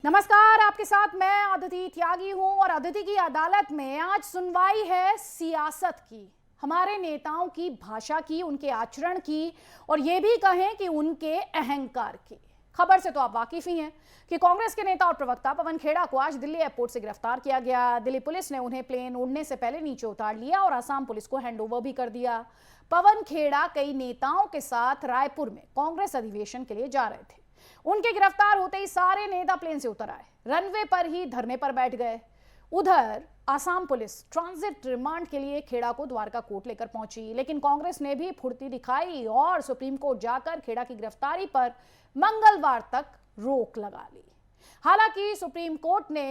नमस्कार, आपके साथ मैं अदिति त्यागी हूं और अदिति की अदालत में आज सुनवाई है सियासत की, हमारे नेताओं की भाषा की, उनके आचरण की और ये भी कहें कि उनके अहंकार की। खबर से तो आप वाकिफ ही हैं कि कांग्रेस के नेता और प्रवक्ता पवन खेड़ा को आज दिल्ली एयरपोर्ट से गिरफ्तार किया गया। दिल्ली पुलिस ने उन्हें प्लेन उड़ने से पहले नीचे उतार लिया और असम पुलिस को हैंडओवर भी कर दिया। पवन खेड़ा कई नेताओं के साथ रायपुर में कांग्रेस अधिवेशन के लिए जा रहे थे। उनके गिरफ्तार होते ही सारे नेता प्लेन से उतर आए, रनवे पर ही धरने पर बैठ गए। उधर आसाम पुलिस ट्रांजिट रिमांड के लिए खेड़ा को द्वारका कोर्ट लेकर पहुंची, लेकिन कांग्रेस ने भी फुर्ती दिखाई और सुप्रीम कोर्ट जाकर खेड़ा की गिरफ्तारी पर मंगलवार तक रोक लगा ली। हालांकि सुप्रीम कोर्ट ने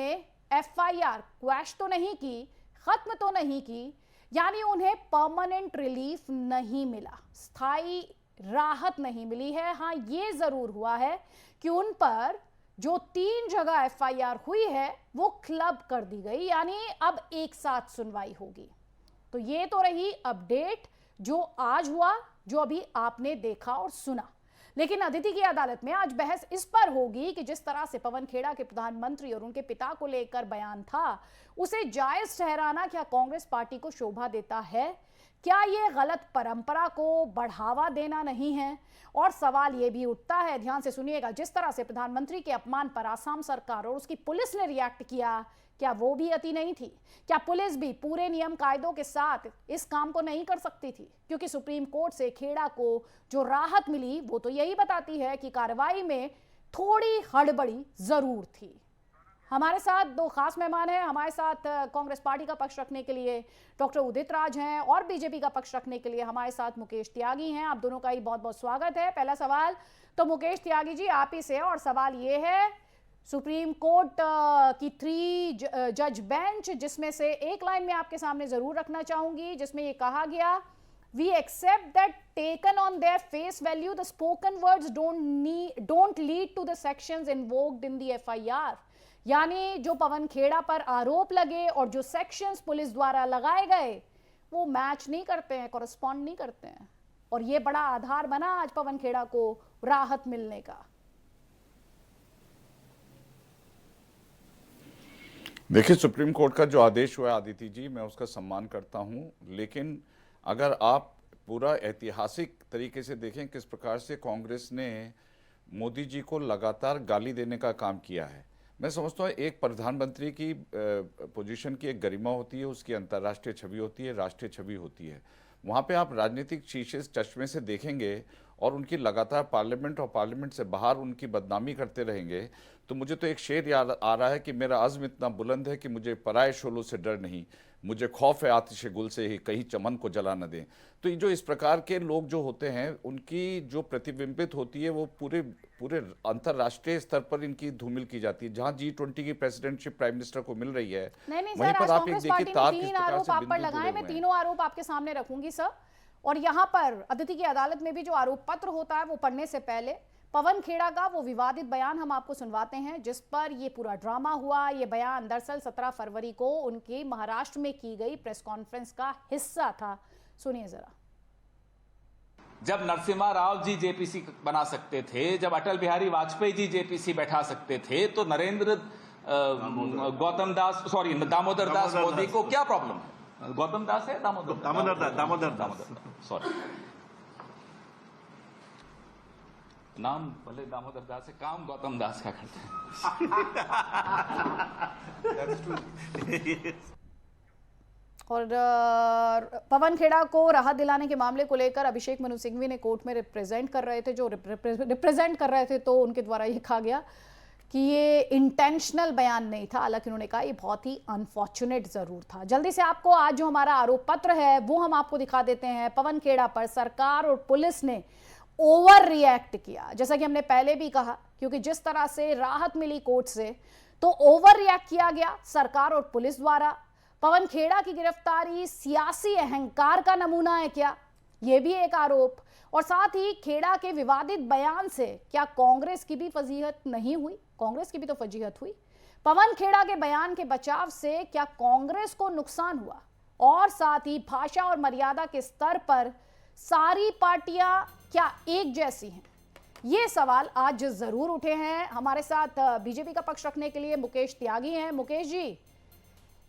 एफआईआर क्वैश तो नहीं की, खत्म तो नहीं की, यानी उन्हें परमानेंट रिलीफ नहीं मिला, स्थायी राहत नहीं मिली है। हाँ, ये जरूर हुआ है कि उन पर जो 3 जगह एफआईआर हुई है वो क्लब कर दी गई, यानी अब एक साथ सुनवाई होगी। तो ये तो रही अपडेट जो आज हुआ, जो अभी आपने देखा और सुना। लेकिन अदिति की अदालत में आज बहस इस पर होगी कि जिस तरह से पवन खेड़ा के प्रधानमंत्री और उनके पिता को लेकर बयान था, उसे जायज ठहराना क्या कांग्रेस पार्टी को शोभा देता है? क्या ये गलत परंपरा को बढ़ावा देना नहीं है? और सवाल ये भी उठता है, ध्यान से सुनिएगा, जिस तरह से प्रधानमंत्री के अपमान पर आसाम सरकार और उसकी पुलिस ने रिएक्ट किया, क्या वो भी अति नहीं थी? क्या पुलिस भी पूरे नियम कायदों के साथ इस काम को नहीं कर सकती थी? क्योंकि सुप्रीम कोर्ट से खेड़ा को जो राहत मिली वो तो यही बताती है कि कार्रवाई में थोड़ी हड़बड़ी जरूर थी। हमारे साथ 2 खास मेहमान हैं। हमारे साथ कांग्रेस पार्टी का पक्ष रखने के लिए डॉक्टर उदित राज हैं और बीजेपी का पक्ष रखने के लिए हमारे साथ मुकेश त्यागी हैं। आप दोनों का ही बहुत बहुत स्वागत है। पहला सवाल तो मुकेश त्यागी जी आप ही से, और सवाल ये है, सुप्रीम कोर्ट की 3 जज बेंच, जिसमें से एक लाइन में आपके सामने जरूर रखना चाहूंगी, जिसमें ये कहा गया, we accept that taken on their face value the spoken words don't lead to the sections invoked in the FIR. यानी जो पवन खेड़ा पर आरोप लगे और जो सेक्शंस पुलिस द्वारा लगाए गए वो मैच नहीं करते हैं, कॉरेस्पॉन्ड नहीं करते हैं, और ये बड़ा आधार बना आज पवन खेड़ा को राहत मिलने का। देखिए, सुप्रीम कोर्ट का जो आदेश हुआ आदिति जी, मैं उसका सम्मान करता हूं, लेकिन अगर आप पूरा ऐतिहासिक तरीके से देखें किस प्रकार से कांग्रेस ने मोदी जी को लगातार गाली देने का काम किया है, मैं समझता हूँ एक प्रधानमंत्री की पोजीशन की एक गरिमा होती है, उसकी अंतर्राष्ट्रीय छवि होती है, राष्ट्रीय छवि होती है। वहाँ पे आप राजनीतिक शीशे चश्मे से देखेंगे और उनकी लगातार पार्लियामेंट और पार्लियामेंट से बाहर उनकी बदनामी करते रहेंगे, तो मुझे तो एक शेर याद आ रहा है कि मेरा अज़्म इतना बुलंद है कि मुझे पराए शोलों से डर नहीं, मुझे खौफ है आतिश गुल से ही, कहीं चमन को जला न दें। तो ये जो इस प्रकार के लोग जो होते हैं, उनकी जो प्रतिबिंबित होती है वो पूरे अंतर्राष्ट्रीय स्तर पर इनकी धूमिल की जाती है। जहां G20 की प्रेसिडेंटशिप प्राइम मिनिस्टर को मिल रही है, नहीं वहीं सर, पर आज आप एक कांग्रेस देखिए पार्टी तार ने किस 3 प्रकार आरोप से आप पर बिंदु लगाए, जुड़े मैं हुए हैं। तीनों आरोप आपके सामने रखूंगी सर। और यहाँ पर अदिति की अदालत में भी जो आरोप पत्र होता है वो पढ़ने से पहले पवन खेड़ा का वो विवादित बयान हम आपको सुनवाते हैं, जिस पर ये पूरा ड्रामा हुआ। ये बयान दरअसल 17 फरवरी को उनके महाराष्ट्र में की गई प्रेस कॉन्फ्रेंस का हिस्सा था। सुनिए जरा। जब नरसिम्हा राव जी जेपीसी बना सकते थे, जब अटल बिहारी वाजपेयी जी जेपीसी बैठा सकते थे, तो नरेंद्र दामोदर दास मोदी को क्या प्रॉब्लम है? गौतम दास है, दामोदर दास, सॉरी, नाम भले दामोदर दास है, काम गौतम दास का करते हैं। और पवन खेड़ा को राहत दिलाने के मामले को लेकर अभिषेक मनु सिंघवी ने कोर्ट में रिप्रेजेंट कर रहे थे, तो उनके द्वारा ये कहा गया कि ये इंटेंशनल बयान नहीं था। हालांकि उन्होंने कहा ये बहुत ही अनफॉर्चुनेट जरूर था। जल्दी से आपको आज जो हमारा आरोप पत्र है वो हम आपको दिखा देते हैं। पवन खेड़ा पर सरकार और पुलिस ने ओवर रिएक्ट किया, जैसा कि हमने पहले भी कहा, क्योंकि जिस तरह से राहत मिली कोर्ट से, तो ओवर रिएक्ट किया गया सरकार और पुलिस द्वारा। पवन खेड़ा की गिरफ्तारी सियासी अहंकार का नमूना है क्या, यह भी एक आरोप। और साथ ही खेड़ा के विवादित बयान से क्या कांग्रेस की भी फजीहत नहीं हुई? कांग्रेस की भी तो फजीहत हुई। पवन खेड़ा के बयान के बचाव से क्या कांग्रेस को नुकसान हुआ? और साथ ही भाषा और मर्यादा के स्तर पर सारी पार्टियां क्या एक जैसी हैं? ये सवाल आज जरूर उठे हैं। हमारे साथ बीजेपी का पक्ष रखने के लिए मुकेश त्यागी हैं। मुकेश जी,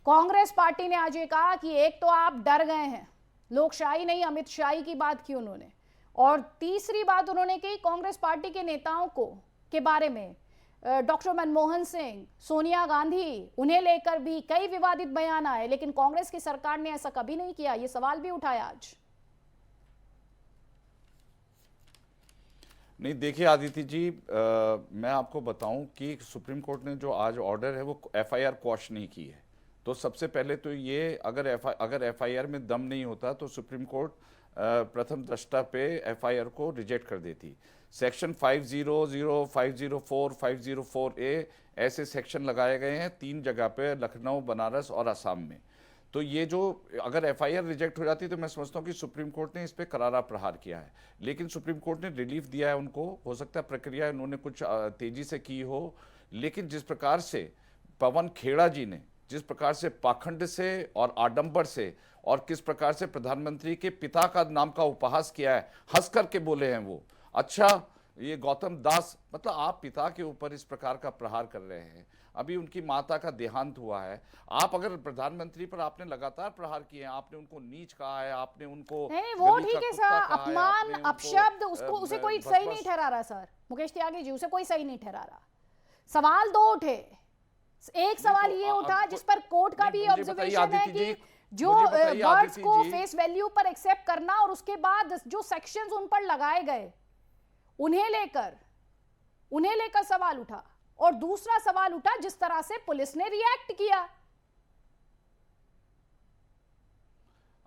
कांग्रेस पार्टी ने आज ये कहा कि एक तो आप डर गए हैं, लोकशाही नहीं अमित शाही की बात की उन्होंने, और तीसरी बात उन्होंने कही कांग्रेस पार्टी के नेताओं को के बारे में, डॉक्टर मनमोहन सिंह, सोनिया गांधी, उन्हें लेकर भी कई विवादित बयान आए, लेकिन कांग्रेस की सरकार ने ऐसा कभी नहीं किया। ये सवाल भी उठाया आज। नहीं, देखिए आदित्य जी, मैं आपको बताऊं कि सुप्रीम कोर्ट ने जो आज ऑर्डर है वो एफआईआर क्वॉश नहीं की है। तो सबसे पहले तो ये, अगर एफआईआर में दम नहीं होता तो सुप्रीम कोर्ट प्रथम दृष्टा पे एफआईआर को रिजेक्ट कर देती। सेक्शन 500, 504, 504A ऐसे सेक्शन लगाए गए हैं 3 जगह पे, लखनऊ, बनारस और असम में। तो ये जो, अगर एफआईआर रिजेक्ट हो जाती तो मैं समझता हूँ कि सुप्रीम कोर्ट ने इस पे करारा प्रहार किया है। लेकिन सुप्रीम कोर्ट ने रिलीफ दिया है उनको। हो सकता है प्रक्रिया उन्होंने कुछ तेजी से की हो, लेकिन जिस प्रकार से पवन खेड़ा जी ने, जिस प्रकार से पाखंड से और आडंबर से, और किस प्रकार से प्रधानमंत्री के पिता का नाम का उपहास किया है, हंस करके बोले हैं वो, अच्छा ये गौतम दास, मतलब आप पिता के ऊपर इस प्रकार का प्रहार कर रहे हैं। अभी उनकी माता का देहांत हुआ है, आप अगर प्रधानमंत्री पर आपने लगातार प्रहार किए हैं, आपने उनको नीच कहा है, आपने उनको नहीं, वो गली का ठीक है कुत्ता सर, कहा है, अपमान, आपने अपशब्द, उनको, उसे कोई बस सही बस नहीं ठहरा रहा सर। मुकेश त्यागी जी, उसे कोई सही नहीं ठहरा रहा। सवाल 2 उठे। एक सवाल ये उठा जिस पर कोर्ट का भी ऑब्जर्वेशन है कि जो वर्ड्स को फेस वैल्यू पर एक्सेप्ट करना और उसके बाद जो सेक्शंस उन पर लगाए गए उन्हें लेकर सवाल उठा, और दूसरा सवाल उठा जिस तरह से पुलिस ने रिएक्ट किया।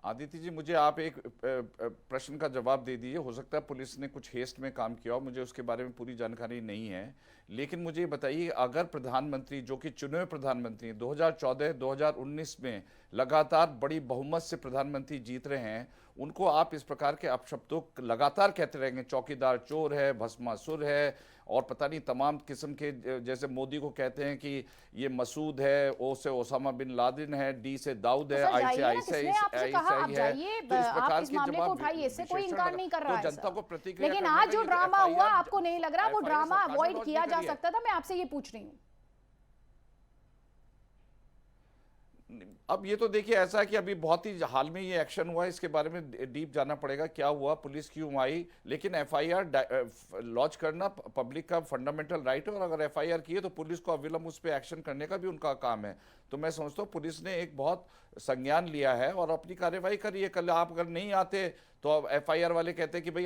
आदित्य जी, मुझे आप एक प्रश्न का जवाब दे दीजिए। हो सकता है पुलिस ने कुछ हेस्ट में काम किया हो, मुझे उसके बारे में पूरी जानकारी नहीं है, लेकिन मुझे ये बताइए, अगर प्रधानमंत्री, जो कि चुने हुए प्रधानमंत्री 2014-2019 में लगातार बड़ी बहुमत से प्रधानमंत्री जीत रहे हैं, उनको आप इस प्रकार के अपशब्दों लगातार कहते रहेंगे, चौकीदार चोर है, भस्मासुर है, और पता नहीं तमाम किस्म के, जैसे मोदी को कहते हैं कि ये मसूद है, ओ से ओसामा बिन लादेन है, डी से दाऊद है, आई से आईसाई है। तो इस प्रकार के जवाब उठाइए, इससे कोई इनकार नहीं कर रहा है जनता को प्रतिक्रिया, लेकिन आज जो ड्रामा हुआ, आपको नहीं लग रहा वो ड्रामा अवॉइड किया जा सकता था? मैं आपसे ये पूछ रही हूँ। अब ये तो देखिए ऐसा है कि अभी बहुत ही हाल में ये एक्शन हुआ है, इसके बारे में डीप जाना पड़ेगा, क्या हुआ, पुलिस क्यों आई, लेकिन एफआईआर लॉन्च करना पब्लिक का फंडामेंटल राइट है, और अगर एफआईआर की है तो पुलिस को अविलंब उस पर एक्शन करने का भी उनका काम है। तो मैं समझता हूँ पुलिस ने एक बहुत संज्ञान लिया है और अपनी कार्यवाही करी है। कल आप अगर नहीं आते तो अब एफआईआर वाले कहते हैं कि भाई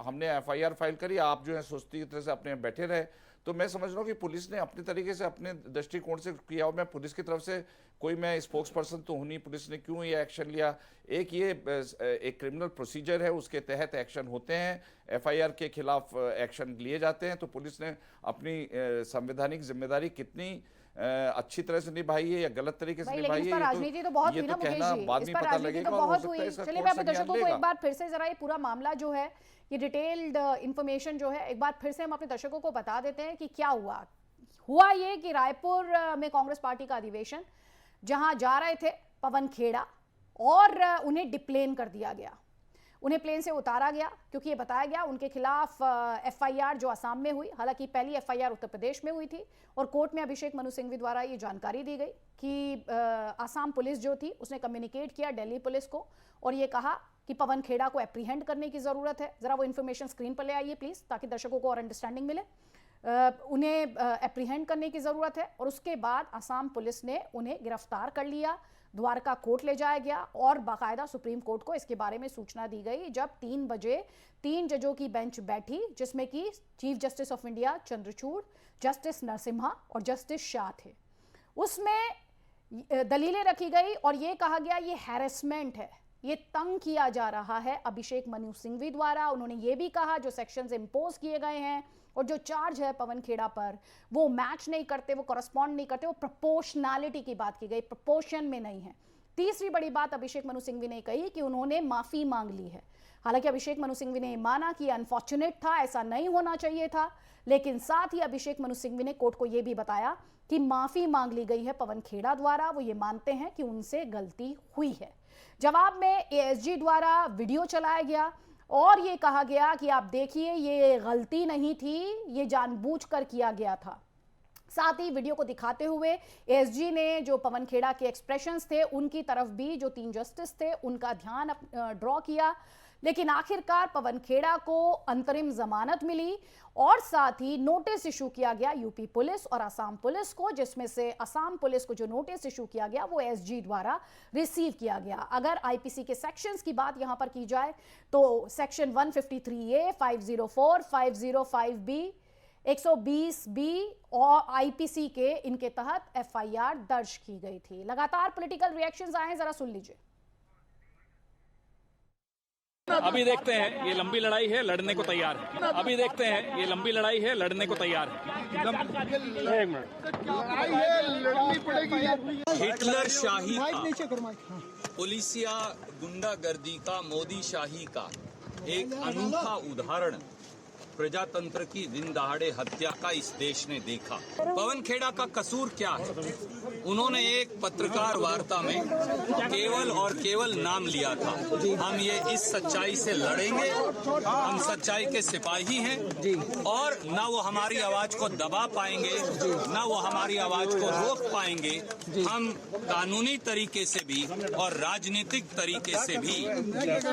हमने एफआईआर फाइल करी, आप जो है सुस्ती की तरह से अपने बैठे रहे। तो मैं समझ रहा हूँ कि पुलिस ने अपने तरीके से, अपने दृष्टिकोण से किया, और मैं पुलिस की तरफ से कोई, मैं स्पोक्स पर्सन तो हूँ नहीं, पुलिस ने क्यों ये एक्शन लिया, एक क्रिमिनल प्रोसीजर है, उसके तहत एक्शन होते हैं, एफआईआर के खिलाफ एक्शन लिए जाते हैं। तो पुलिस ने अपनी संवैधानिक जिम्मेदारी कितनी अच्छी तरह से निभाई है या गलत तरीके से निभाई है, राजनीति तो बहुत हुई ना मुकेश जी, बाद में पता लगेगा। बहुत हुई। चलिए, मैं अपने दर्शकों को एक बार फिर से जरा ये पूरा मामला जो है, ये डिटेल्ड इंफॉर्मेशन जो है, एक बार फिर से हम अपने दर्शकों को बता देते हैं कि क्या हुआ ये कि रायपुर में कांग्रेस पार्टी का अधिवेशन, जहां जा रहे थे पवन खेड़ा, और उन्हें डिप्लेन कर दिया गया, उन्हें प्लेन से उतारा गया, क्योंकि ये बताया गया उनके खिलाफ एफआईआर जो असम में हुई, हालांकि पहली एफआईआर उत्तर प्रदेश में हुई थी, और कोर्ट में अभिषेक मनु सिंघवी द्वारा ये जानकारी दी गई कि असम पुलिस जो थी उसने कम्युनिकेट किया दिल्ली पुलिस को, और ये कहा कि पवन खेड़ा को एप्रीहेंड करने की जरूरत है। जरा वो इन्फॉर्मेशन स्क्रीन पर ले आइए प्लीज, ताकि दर्शकों को और अंडरस्टैंडिंग मिले। उन्हें एप्रीहेंड करने की जरूरत है, और उसके बाद असम पुलिस ने उन्हें गिरफ्तार कर लिया, द्वारका कोर्ट ले जाया गया, और बाकायदा सुप्रीम कोर्ट को इसके बारे में सूचना दी गई जब 3 बजे 3 जजों की बेंच बैठी, जिसमें कि chief justice of India Chandrachud, justice Narasimha और जस्टिस शाह थे। उसमें दलीलें रखी गई और ये कहा गया ये हैरेसमेंट है, ये तंग किया जा रहा है अभिषेक मनु सिंघवी द्वारा। उन्होंने ये भी कहा जो सेक्शंस इंपोज किए गए हैं और जो चार्ज है पवन खेड़ा पर, वो मैच नहीं करते, वो कॉरस्पॉन्ड नहीं करते, वो प्रोपोर्शनैलिटी की बात की गई, प्रोपोर्शन में नहीं है। तीसरी बड़ी बात अभिषेक मनु सिंघवी ने कही कि उन्होंने माफी मांग ली है। हालांकि अभिषेक मनु सिंघवी ने माना कि अनफॉर्चुनेट था, ऐसा नहीं होना चाहिए था, लेकिन साथ ही अभिषेक मनु सिंघवी ने कोर्ट को यह भी बताया कि माफी मांग ली गई है पवन खेड़ा द्वारा, वो ये मानते हैं कि उनसे गलती हुई है। जवाब में एएसजी द्वारा वीडियो चलाया गया, और ये कहा गया कि आप देखिए ये गलती नहीं थी, ये जानबूझकर किया गया था। साथ ही वीडियो को दिखाते हुए एसजी ने जो पवन खेड़ा के एक्सप्रेशंस थे उनकी तरफ भी, जो 3 जस्टिस थे उनका ध्यान ड्रॉ किया। लेकिन आखिरकार पवन खेड़ा को अंतरिम जमानत मिली और साथ ही नोटिस इशू किया गया यूपी पुलिस और असम पुलिस को, जिसमें से असम पुलिस को जो नोटिस इशू किया गया वो एसजी द्वारा रिसीव किया गया। अगर आईपीसी के सेक्शंस की बात यहां पर की जाए तो सेक्शन 153A, 504, 505B, 120B और आईपीसी के इनके तहत एफआईआर दर्ज की गई थी। लगातार पॉलिटिकल रिएक्शंस आए हैं, जरा सुन लीजिए। अभी देखते हैं, ये लंबी लड़ाई है, लड़ने को तैयार है। अभी देखते हैं, ये लंबी लड़ाई है, लड़ने को तैयार है। हिटलर शाही का, पुलिसिया गुंडागर्दी का, मोदी शाही का एक अनूठा उदाहरण प्रजातंत्र की दिन दहाड़े हत्या का इस देश ने देखा। पवन खेड़ा का कसूर क्या है? उन्होंने एक पत्रकार वार्ता में केवल और केवल नाम लिया था। हम ये इस सच्चाई से लड़ेंगे, हम सच्चाई के सिपाही हैं और ना वो हमारी आवाज को दबा पाएंगे, ना वो हमारी आवाज को रोक पाएंगे। हम कानूनी तरीके से भी और राजनीतिक तरीके से भी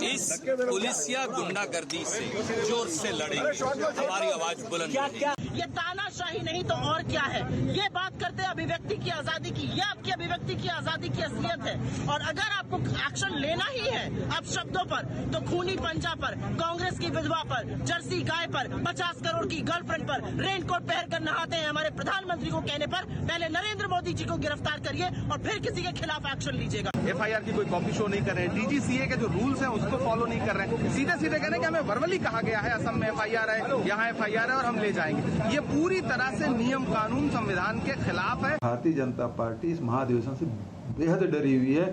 इस पुलिसिया गुंडागर्दी से जोर से लड़ेंगे। हमारी आवाज बुलंद रहेगी। ये तानाशाही नहीं तो और क्या है? ये बात करते हैं अभिव्यक्ति की आजादी की, ये आपकी अभिव्यक्ति की आजादी की असलियत है। और अगर आपको एक्शन लेना ही है अब शब्दों पर, तो खूनी पंजा पर, कांग्रेस की विधवा पर, जर्सी गाय पर, 50 करोड़ की गर्लफ्रेंड पर, रेनकोट पहन कर नहाते हैं हमारे प्रधानमंत्री को कहने पर पहले नरेंद्र मोदी जी को गिरफ्तार करिए और फिर किसी के खिलाफ एक्शन लीजिएगा। एफआईआर की कोई कॉपी शो नहीं कर रहे हैं, डीजीसीए के जो रूल्स हैं उसको फॉलो नहीं कर रहे हैं। सीधे सीधे कहने कि हमें वर्बली कहा गया है असम में एफआईआर है, यहाँ एफआईआर है और हम ले जाएंगे। ये पूरी तरह से नियम कानून संविधान के खिलाफ है। भारतीय जनता पार्टी इस महाधिवेशन से बेहद डरी हुई है।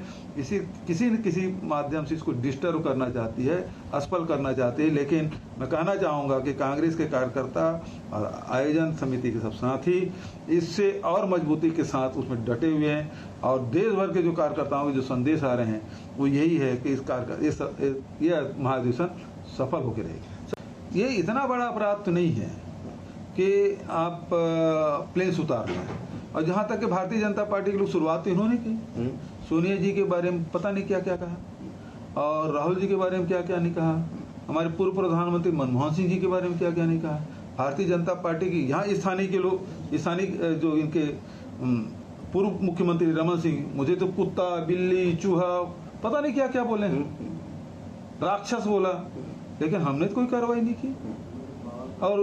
किसी न किसी माध्यम से इसको डिस्टर्ब करना चाहती है, असफल करना चाहती है। लेकिन मैं कहना चाहूंगा कि कांग्रेस के कार्यकर्ता और आयोजन समिति के सब साथी इससे और मजबूती के साथ उसमें डटे हुए हैं और देश भर के जो कार्यकर्ताओं के जो संदेश आ रहे हैं वो यही है कि यह महाधिवेशन सफल होकर रहेगी। ये इतना बड़ा अपराध तो नहीं है कि आप प्लेन्स उतार लें। और जहाँ तक कि भारतीय जनता पार्टी के लोग शुरुआत तो इन्होंने की, सोनिया जी के बारे में पता नहीं क्या क्या कहा और राहुल जी के बारे में क्या क्या नहीं कहा, हमारे पूर्व प्रधानमंत्री मनमोहन सिंह जी के बारे में क्या क्या नहीं कहा। भारतीय जनता पार्टी की यहाँ स्थानीय के लोग, स्थानीय जो इनके पूर्व मुख्यमंत्री रमन सिंह, मुझे तो कुत्ता बिल्ली चूहा पता नहीं क्या क्या बोले हैं, राक्षस बोला, लेकिन हमने तो कोई कार्रवाई नहीं की। और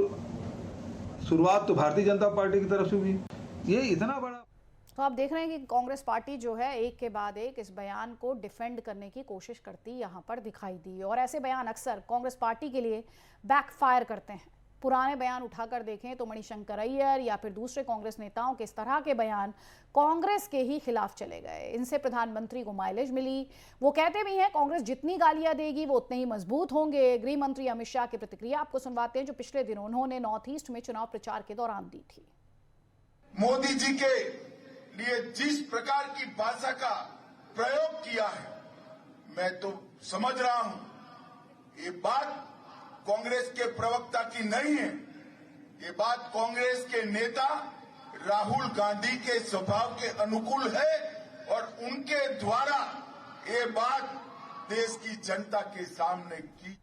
शुरुआत तो भारतीय जनता पार्टी की तरफ से हुई। ये इतना बड़ा। तो आप देख रहे हैं कि कांग्रेस पार्टी जो है एक के बाद एक इस बयान को डिफेंड करने की कोशिश करती यहाँ पर दिखाई दी और ऐसे बयान अक्सर कांग्रेस पार्टी के लिए बैकफायर करते हैं। पुराने बयान उठाकर देखें तो मणिशंकर अय्यर या फिर दूसरे कांग्रेस नेताओं के इस तरह के बयान कांग्रेस के ही खिलाफ चले गए। इनसे प्रधानमंत्री को माइलेज मिली। वो कहते भी हैं कांग्रेस जितनी गालियां देगी वो उतने ही मजबूत होंगे। गृह मंत्री अमित शाह की प्रतिक्रिया आपको सुनवाते हैं जो पिछले दिनों उन्होंने नॉर्थ ईस्ट में चुनाव प्रचार के दौरान दी थी। मोदी जी के लिए जिस प्रकार की भाषा का प्रयोग किया है, मैं तो समझ रहा हूं ये बात कांग्रेस के प्रवक्ता की नहीं है, ये बात कांग्रेस के नेता राहुल गांधी के स्वभाव के अनुकूल है और उनके द्वारा ये बात देश की जनता के सामने की।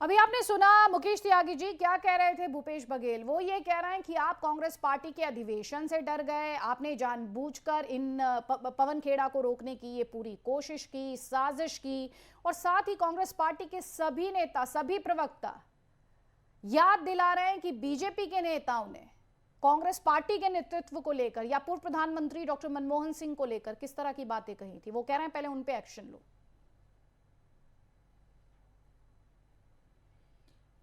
अभी आपने सुना मुकेश त्यागी जी क्या कह रहे थे। भूपेश बघेल वो ये कह रहे हैं कि आप कांग्रेस पार्टी के अधिवेशन से डर गए, आपने जानबूझकर इन पवन खेड़ा को रोकने की ये पूरी कोशिश की, साजिश की। और साथ ही कांग्रेस पार्टी के सभी नेता, सभी प्रवक्ता याद दिला रहे हैं कि बीजेपी के नेताओं ने कांग्रेस पार्टी के नेतृत्व को लेकर या पूर्व प्रधानमंत्री डॉक्टर मनमोहन सिंह को लेकर किस तरह की बातें कही थी। वो कह रहे हैं पहले उन पे एक्शन लो।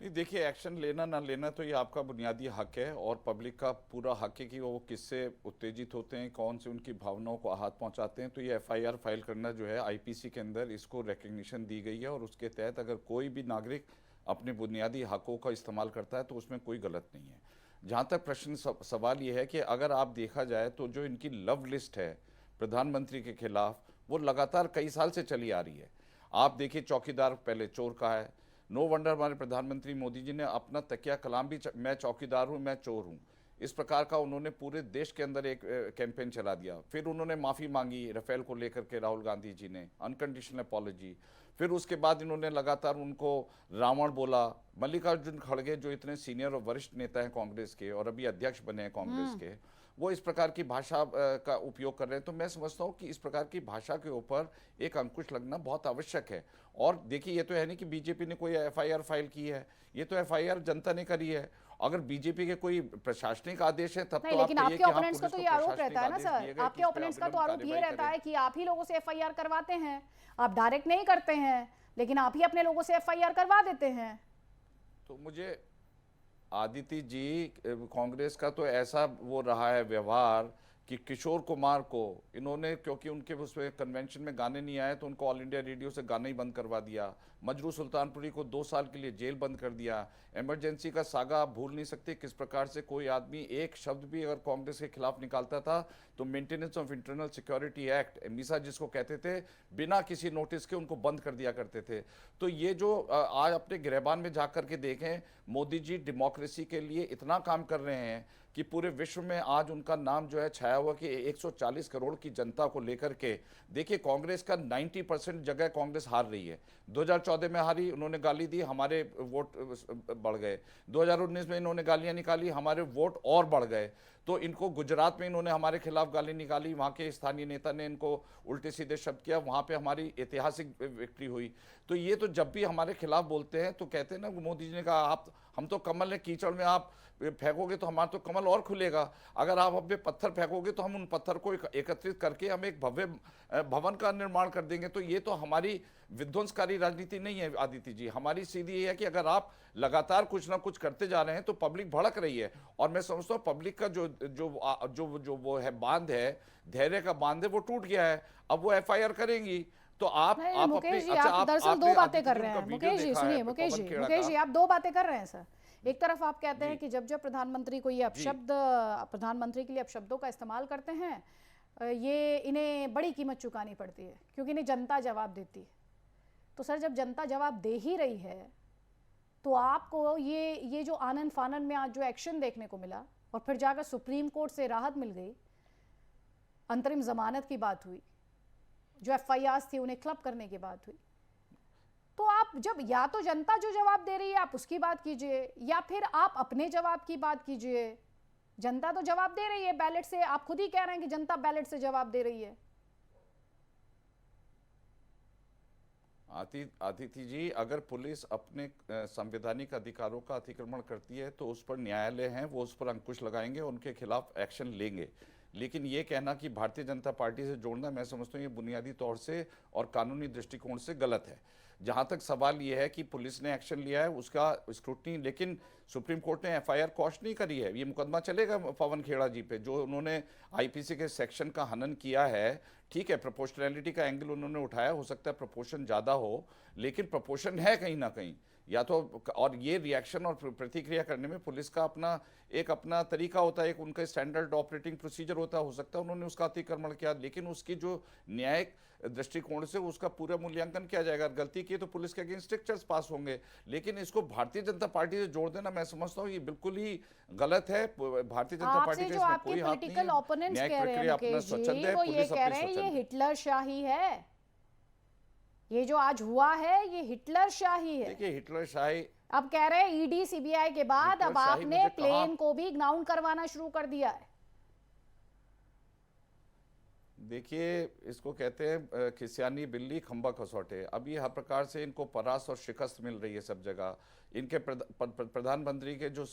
देखिए, एक्शन लेना ना लेना तो ये आपका बुनियादी हक है और पब्लिक का पूरा हक है कि वो किससे उत्तेजित होते हैं, कौन से उनकी भावनाओं को आहत पहुंचाते हैं। तो ये एफआईआर फाइल करना जो है आईपीसी के अंदर इसको रिकग्निशन दी गई है और उसके तहत अगर कोई भी नागरिक अपने बुनियादी हकों का इस्तेमाल करता है तो उसमें कोई गलत नहीं है। जहाँ तक प्रश्न सवाल ये है कि अगर आप देखा जाए तो जो इनकी लव लिस्ट है प्रधानमंत्री के खिलाफ वो लगातार कई साल से चली आ रही है। आप देखिए चौकीदार पहले चोर का है। नो वंडर हमारे प्रधानमंत्री मोदी जी ने अपना तकिया कलाम भी मैं चौकीदार हूं, मैं चोर हूं, इस प्रकार का उन्होंने पूरे देश के अंदर एक कैंपेन चला दिया। फिर उन्होंने माफ़ी मांगी राफेल को लेकर के, राहुल गांधी जी ने अनकंडीशनल अपॉलॉजी। फिर उसके बाद इन्होंने लगातार उनको रावण बोला। मल्लिकार्जुन खड़गे जो इतने सीनियर और वरिष्ठ नेता हैं कांग्रेस के और अभी अध्यक्ष बने हैं कांग्रेस के, वो इस प्रकार की भाषा का उपयोग कर रहे हैं। तो मैं समझता हूँ कि इस प्रकार की भाषा के ऊपर एक अंकुश लगना बहुत आवश्यक है। और देखिए, ये तो है नहीं कि बीजेपी ने कोई एफआईआर फाइल की है, ये तो एफआईआर जनता ने करी है। अगर बीजेपी के कोई प्रशासनिक आदेश है तब नहीं, तो लेकिन आप आपके ओपोनेंट्स का तो ये आरोप रहता है ना सर, आपके ओपोनेंट्स का तो आरोप ये रहता है कि आप ही लोगों से एफआईआर करवाते हैं, आप डायरेक्ट नहीं करते हैं, लेकिन आप ही अपने लोगों से एफआईआर करवा देते हैं। तो मुझे आदिति जी, कांग्रेस का तो ऐसा वो रहा है व्यवहार कि किशोर कुमार को इन्होंने, क्योंकि उनके उसमें कन्वेंशन में गाने नहीं आए तो उनको ऑल इंडिया रेडियो से गाना ही बंद करवा दिया। मजरू सुल्तानपुरी को 2 साल के लिए जेल बंद कर दिया। इमरजेंसी का सागा आप भूल नहीं सकते, किस प्रकार से कोई आदमी एक शब्द भी अगर कांग्रेस के खिलाफ निकालता था तो maintenance of internal security act Misa जिसको कहते थे, बिना किसी नोटिस के उनको बंद कर दिया करते थे। तो ये जो आज अपने गिरबान में जा कर के देखें, मोदी जी डेमोक्रेसी के लिए इतना काम कर रहे हैं कि पूरे विश्व में आज उनका नाम जो है छाया हुआ कि 140 करोड़ की जनता को लेकर के। देखिए, कांग्रेस का 90% जगह कांग्रेस हार रही है। 2014 में हारी, उन्होंने गाली दी, हमारे वोट बढ़ गए। 2019 में इन्होंने गालियां निकाली, हमारे वोट और बढ़ गए। तो इनको गुजरात में इन्होंने हमारे खिलाफ गाली निकाली, वहाँ के स्थानीय नेता ने इनको उल्टे सीधे शब्द किया, वहाँ पे हमारी ऐतिहासिक विक्ट्री हुई। तो ये तो जब भी हमारे खिलाफ बोलते हैं तो कहते हैं ना, मोदी जी ने कहा आप हम तो कमल है, कीचड़ में आप फेंकोगे तो हमारा तो कमल और खुलेगा। अगर आप हम पे पत्थर फेंकोगे तो हम उन पत्थर को एकत्रित करके हम एक भव्य भवन का निर्माण कर देंगे। तो ये तो हमारी विध्वंसकारी राजनीति नहीं है आदित्य जी। हमारी सीधी ये है कि अगर आप लगातार कुछ ना कुछ करते जा रहे हैं तो पब्लिक भड़क रही है। और मैं समझता हूँ पब्लिक का जो जो जो जो वो है बांध है, धैर्य का बांध है, वो टूट गया है। अब वो एफआईआर करेंगी तो आप मुकेश जी, आप दरअसल दो बातें कर रहे हैं। मुकेश जी सुनिए, मुकेश जी आप दो बातें कर रहे हैं सर। एक तरफ आप कहते हैं कि जब जब प्रधानमंत्री को ये अपशब्द, प्रधानमंत्री के लिए अपशब्दों का इस्तेमाल करते हैं, ये इन्हें बड़ी कीमत चुकानी पड़ती है क्योंकि इन्हें जनता जवाब देती है। तो सर, जब जनता जवाब दे ही रही है तो आपको ये जो आनन फानन में आज जो एक्शन देखने को मिला और फिर जाकर सुप्रीम कोर्ट से राहत मिल गई, अंतरिम जमानत की बात हुई, जो एफआईआर थी उन्हें क्लब करने की बात हुई, तो आप जब या तो जनता जो जवाब दे रही है आप उसकी बात कीजिए या फिर आप अपने जवाब की बात कीजिए। जनता तो जवाब दे रही है बैलेट से, आप खुद ही कह रहे हैं कि जनता बैलेट से जवाब दे रही है। आदिति जी, अगर पुलिस अपने संवैधानिक अधिकारों का अतिक्रमण करती है तो उस पर न्यायालय हैं, वो उस पर अंकुश लगाएंगे, उनके खिलाफ एक्शन लेंगे। लेकिन ये कहना कि भारतीय जनता पार्टी से जोड़ना, मैं समझता हूँ ये बुनियादी तौर से और कानूनी दृष्टिकोण से गलत है। जहाँ तक सवाल ये है कि पुलिस ने एक्शन लिया है उसका स्क्रूटनी, लेकिन सुप्रीम कोर्ट ने एफआईआर क्वॉश नहीं करी है। ये मुकदमा चलेगा पवन खेड़ा जी पे, जो उन्होंने आईपीसी के सेक्शन का हनन किया है। ठीक है, प्रोपोर्शनैलिटी का एंगल उन्होंने उठाया, हो सकता है प्रोपोर्शन ज़्यादा हो, लेकिन प्रोपोर्शन है कहीं ना कहीं या तो। और ये रिएक्शन और प्रतिक्रिया करने में पुलिस का अपना तरीका होता है, एक उनका स्टैंडर्ड ऑपरेटिंग प्रोसीजर होता है। हो सकता है उन्होंने उसका अतिक्रमण किया, लेकिन उसकी जो न्यायिक दृष्टिकोण से उसका पूरा मूल्यांकन किया जाएगा। गलती की तो पुलिस के अगेंस्ट स्ट्रिक्चर्स पास होंगे। लेकिन इसको भारतीय जनता पार्टी से जोड़ देना, मैं समझता हूँ ये बिल्कुल ही गलत है। भारतीय जनता पार्टी का इसमें कोई हाथ नहीं है। न्यायिक प्रक्रिया अपना स्वच्छंद है, पुलिस अपनी स्वच्छंद है। हिटलर शाही है, ये जो आज हुआ है ये हिटलर शाही है। देखिए, हिटलर शाही अब कह रहे हैं ईडी सीबीआई के बाद अब आपने प्लेन को भी ग्राउंड करवाना शुरू कर दिया है। देखिए, इसको कहते हैं खिसियानी बिल्ली खंबा खसौटे। अब ये हर प्रकार से इनको परास और शिकस्त मिल रही है सब जगह। इनके प्रधानमंत्री के जो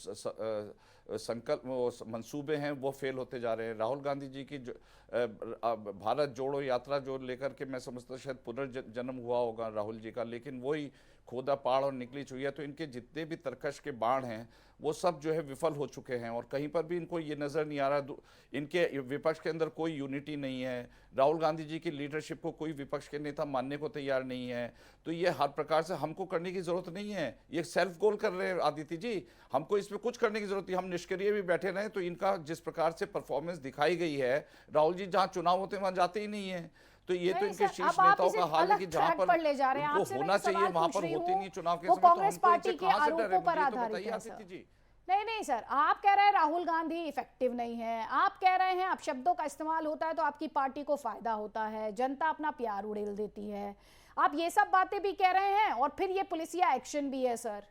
संकल्प मंसूबे हैं वो फेल होते जा रहे हैं। राहुल गांधी जी की जो भारत जोड़ो यात्रा जो लेकर के मैं समझता शायद पुनर्जन्म हुआ होगा राहुल जी का, लेकिन वही खोदा पहाड़ और निकली चुहिया। तो इनके जितने भी तरकश के बाण हैं वो सब जो है विफल हो चुके हैं और कहीं पर भी इनको ये नज़र नहीं आ रहा। इनके विपक्ष के अंदर कोई यूनिटी नहीं है। राहुल गांधी जी की लीडरशिप को कोई विपक्ष के नेता मानने को तैयार नहीं है। तो ये हर प्रकार से हमको करने की ज़रूरत नहीं है। ये सेल्फ गोल कर रहे हैं आदित्य जी, हमको इसमें कुछ करने की ज़रूरत नहीं। हम निष्क्रिय भी बैठे रहें तो इनका जिस प्रकार से परफॉर्मेंस दिखाई गई है, राहुल जी जहाँ चुनाव होते हैं वहाँ जाते ही नहीं है। तो ये तो नहीं इनके सर, शीर्ष अब आप नेताओं इसे का हाल है अलग कि जहां ट्रैक पर पर ले जा रहे हैं। उनको आपसे मैं होना सवाल चाहिए वहां पूछ पर रही होते हूं, नहीं चुनाव के वो समय, तो कांग्रेस हमको पार्टी इनसे के कहां से आरोपों डरेंगे? पर ये तो आधारित बताइए है आदित्य सर। जी। नहीं सर, आप कह रहे हैं राहुल गांधी इफेक्टिव नहीं है, आप कह रहे हैं अपशब्दों का इस्तेमाल होता है तो आपकी पार्टी को फायदा होता है, जनता अपना प्यार उड़ेल देती है, आप ये सब बातें भी कह रहे हैं और फिर ये पुलिसिया एक्शन भी है सर।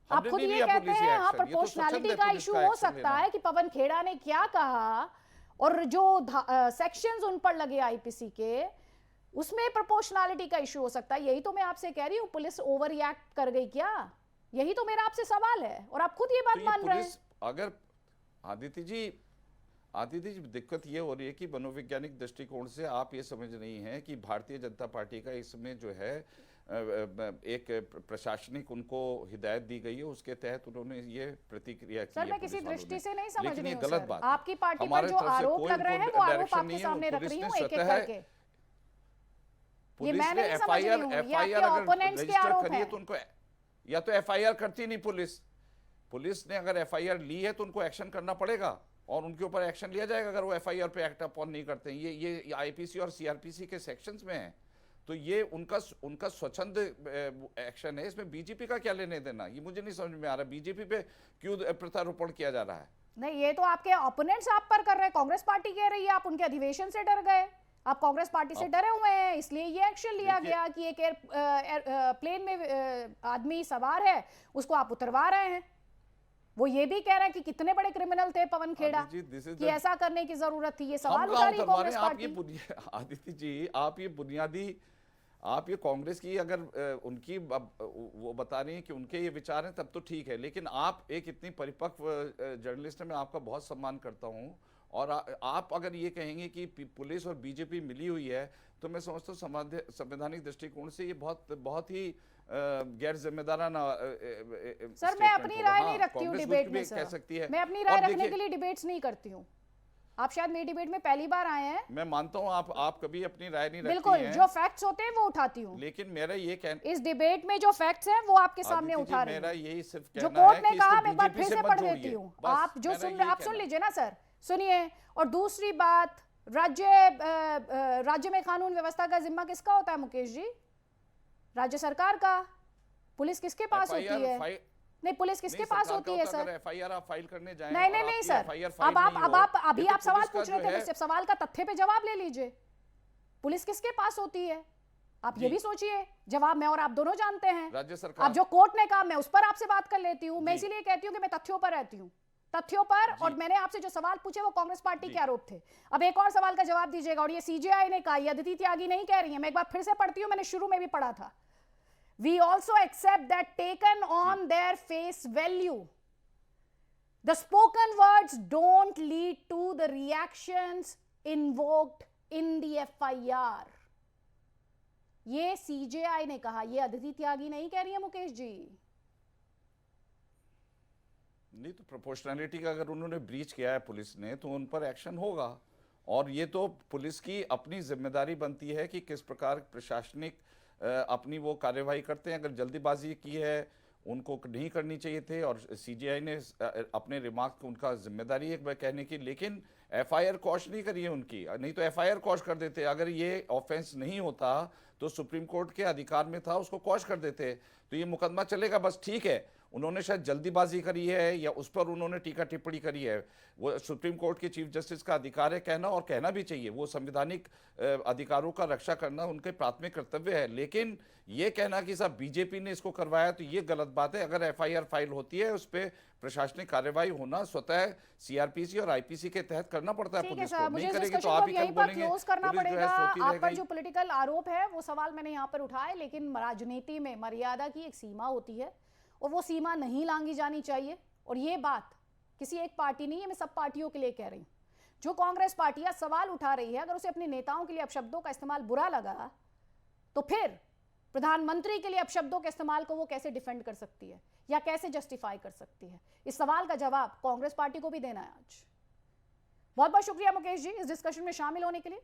आप खुद ये कहते हैं यहाँ प्रोपोर्शनैलिटी का इशू हो सकता है कि पवन खेड़ा ने क्या कहा और जो सेक्शंस उन पर लगे आईपीसी के, उसमें प्रोपोर्शनैलिटी का इशू हो सकता है। यही तो मैं आपसे कह रही हूँ, पुलिस ओवर रिएक्ट कर गई क्या? यही तो मेरा आपसे सवाल है और आप खुद ये बात मान रहे हैं। अगर आदित्य जी दिक्कत ये हो रही है कि मनोवैज्ञानिक दृष्टिकोण से आप ये समझ नहीं है कि भारतीय जनता पार्टी का इसमें जो है एक प्रशासनिक उनको हिदायत दी गई है, उसके तहत उन्होंने ये प्रतिक्रिया की सर, है। मैं किसी दृष्टि से नहीं समझ रही हूँ गलत सर। बात आपकी पार्टी पर जो आरोप लग रहे हैं वो आरोप आपके सामने रख रही हूँ एक एक करके। ये मैं नहीं समझ रही हूँ, ये आपके ओपोनेंट्स के आरोप हैं। तो उनको या तो एफआईआर करती नहीं पुलिस ने अगर एफआईआर ली है तो उनको एक्शन करना पड़ेगा और उनके ऊपर एक्शन लिया जाएगा अगर वो एफआईआर पे एक्ट अपॉन नहीं करते हैं। ये आईपीसी और सीआरपीसी के सेक्शंस में है, तो ये उनका स्वच्छंद एक्शन है, इसमें बीजेपी का क्या लेने देना, ये मुझे नहीं समझ में आ रहा। बीजेपी पे क्यों प्रत्यारोपण किया जा रहा है? नहीं, ये तो आपके ओपोनेंट्स आप पर कर रहे हैं, कांग्रेस पार्टी कह रही है आप उनके अधिवेशन से डर गए, आप कांग्रेस पार्टी से डरे हुए हैं, इसलिए ये एक्शन लिया गया कि एक प्लेन में आदमी सवार है उसको आप उतरवा रहे हैं। वो ये भी कह रहे हैं कि कितने बड़े क्रिमिनल थे पवन खेड़ा कि ऐसा करने की जरूरत थी। ये सवाल उठा रही कांग्रेस पार्टी। आदित्य जी, आप ये कांग्रेस की अगर उनकी वो बता रही हैं कि उनके ये विचार हैं तब तो ठीक है, लेकिन आप एक इतनी परिपक्व जर्नलिस्ट हैं, मैं आपका बहुत सम्मान करता हूं, और आप अगर ये कहेंगे कि पुलिस और बीजेपी मिली हुई है तो मैं समझता हूँ संवैधानिक दृष्टिकोण से ये बहुत ही गैर जिम्मेदाराना। सर, मैं अपनी राय नहीं रखती हूँ डिबेट में सर, कह सकती है। मैं अपनी राय रखने के लिए डिबेट्स नहीं करती हूँ। आप शायद मेरी डिबेट में पहली बार आए हैं। मैं मानता हूँ आप कभी अपनी राय नहीं रखती हैं। बिल्कुल, जो फैक्ट्स होते हैं वो उठाती हूँ, लेकिन मेरा ये कहना, इस डिबेट में जो फैक्ट्स हैं वो आपके सामने उठा रही हूँ। मेरा यही सिर्फ कहना जो कोर्ट है ने कि कहा, इसको मैं एक बार फिर बीजेपी से से पढ़ मत देती जोड़िए। हूँ, बस, आप जो आप सुन लीजिए ना सर, सुनिए। और दूसरी बात, राज्य में कानून व्यवस्था का जिम्मा किसका होता है मुकेश जी? राज्य सरकार का। पुलिस किसके पास होती है? नहीं, पुलिस किसके पास होती है सर? एफआईआर आप फाइल करने जाएं, नहीं सर, अब आप अभी आप सवाल पूछ रहे थे मुझसे, सवाल का तथ्य पे जवाब ले लीजिए। पुलिस किसके पास होती है आप ये भी सोचिए। जवाब मैं और आप दोनों जानते हैं। राज्य सरकार। अब जो कोर्ट ने कहा मैं उस पर आपसे बात कर लेती हूँ। मैं इसीलिए कहती हूँ कि मैं तथ्यों पर रहती हूँ, तथ्यों पर। और मैंने आपसे जो सवाल पूछे वो कांग्रेस पार्टी के आरोप थे। अब एक और सवाल का जवाब दीजिएगा। और ये सीजेआई ने कहा, ये अदिति त्यागी नहीं कह रही है, मैं एक बार फिर से पढ़ती हूँ, मैंने शुरू में भी पढ़ा था। We also accept that taken on their face value, the spoken words don't lead to the reactions invoked in the FIR. ये CJI ने कहा, ये अदिति त्यागी नहीं कह रही है मुकेश जी। नहीं तो प्रोपोर्शनैलिटी का अगर उन्होंने ब्रीच किया है पुलिस ने तो उन पर एक्शन होगा, और ये तो पुलिस की अपनी जिम्मेदारी बनती है कि किस प्रकार प्रशासनिक अपनी वो कार्यवाही करते हैं। अगर जल्दीबाजी की है उनको नहीं करनी चाहिए थे, और सीजीआई ने अपने रिमार्क को उनका जिम्मेदारी है कहने की, लेकिन एफआईआर कॉश नहीं करी है उनकी, नहीं तो एफआईआर कॉश कर देते। अगर ये ऑफेंस नहीं होता तो सुप्रीम कोर्ट के अधिकार में था, उसको कॉश कर देते तो ये मुकदमा चलेगा। बस ठीक है, उन्होंने शायद जल्दीबाजी करी है या उस पर उन्होंने टीका टिप्पणी करी है, वो सुप्रीम कोर्ट के चीफ जस्टिस का अधिकार है कहना, और कहना भी चाहिए। वो संवैधानिक अधिकारों का रक्षा करना उनके प्राथमिक कर्तव्य है। लेकिन ये कहना कि साहब बीजेपी ने इसको करवाया तो ये गलत बात है। अगर एफआईआर फाइल होती है उस पर प्रशासनिक कार्यवाही होना स्वतः सीआरपीसी और आईपीसी के तहत करना पड़ता है पुलिस को। नहीं करेगी तो आप ही कल बोलेंगे आप पर जो पॉलिटिकल आरोप है वो सवाल मैंने यहाँ पर उठाए, लेकिन राजनीति में मर्यादा की एक सीमा होती है और वो सीमा नहीं लांघी जानी चाहिए। और ये बात किसी एक पार्टी नहीं है, मैं सब पार्टियों के लिए कह रही हूँ। जो कांग्रेस पार्टी सवाल उठा रही है, अगर उसे अपने नेताओं के लिए अपशब्दों का इस्तेमाल बुरा लगा तो फिर प्रधानमंत्री के लिए अपशब्दों के इस्तेमाल को वो कैसे डिफेंड कर सकती है या कैसे जस्टिफाई कर सकती है? इस सवाल का जवाब कांग्रेस पार्टी को भी देना है आज। बहुत बहुत शुक्रिया मुकेश जी इस डिस्कशन में शामिल होने के लिए।